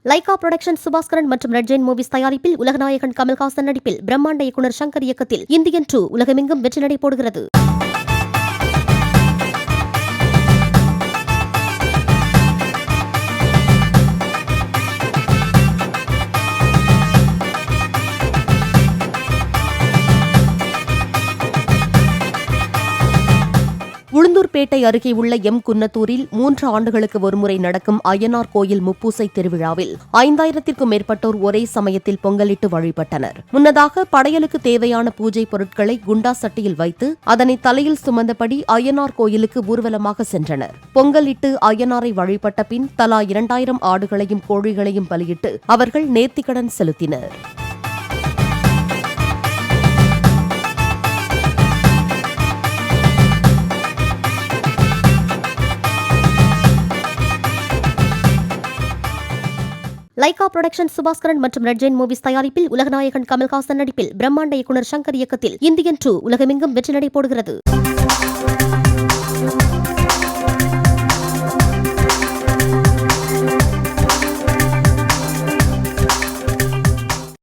Lyca production Subaskaran மற்றும் red Jain movies தயாரிப்பில் உலகநாயகன் கமல்ஹாசன் நடிப்பில் பிரம்மாண்ட இயக்குனர் சங்கர் இயக்கத்தில் இந்தியன் 2 உலகமெங்கும் வெற்றி நடை போடுகிறது. உளுந்தூர்பேட்டை அருகே உள்ள எம் குன்னத்தூரில் 3 ஆண்டுகளுக்கு ஒருமுறை நடக்கும் அய்யனார் கோயில் முப்பூசை திருவிழாவில் 5000த்திற்கும் மேற்பட்டோர் ஒரே சமயத்தில் பொங்கலிட்டு வழிபட்டனர். முன்னதாக படையலுக்கு தேவையான பூஜை பொருட்களை குண்டா சட்டியில் வைத்து அதனை தலையில் சுமந்தபடி அய்யனார் கோயிலுக்கு ஊர்வலமாக சென்றனர். பொங்கலிட்டு அய்யனாரை வழிபட்ட பின் தலா 2000 ஆடுகளையும் கோழிகளையும் பலியிட்டு அவர்கள் நேர்த்திக்கடன் செலுத்தினர். லைகா புரொடக்ஷன் சுபாஸ்கரன் மற்றும் ரெட் ஜெயின் மூவிஸ் தயாரிப்பில் உலகநாயகன் கமல்ஹாசன் நடிப்பில் பிரம்மாண்ட இயக்குனர் சங்கர் இயக்கத்தில் இந்தியன் 2 உலகமெங்கும் வெற்றி நடை போடுகிறது.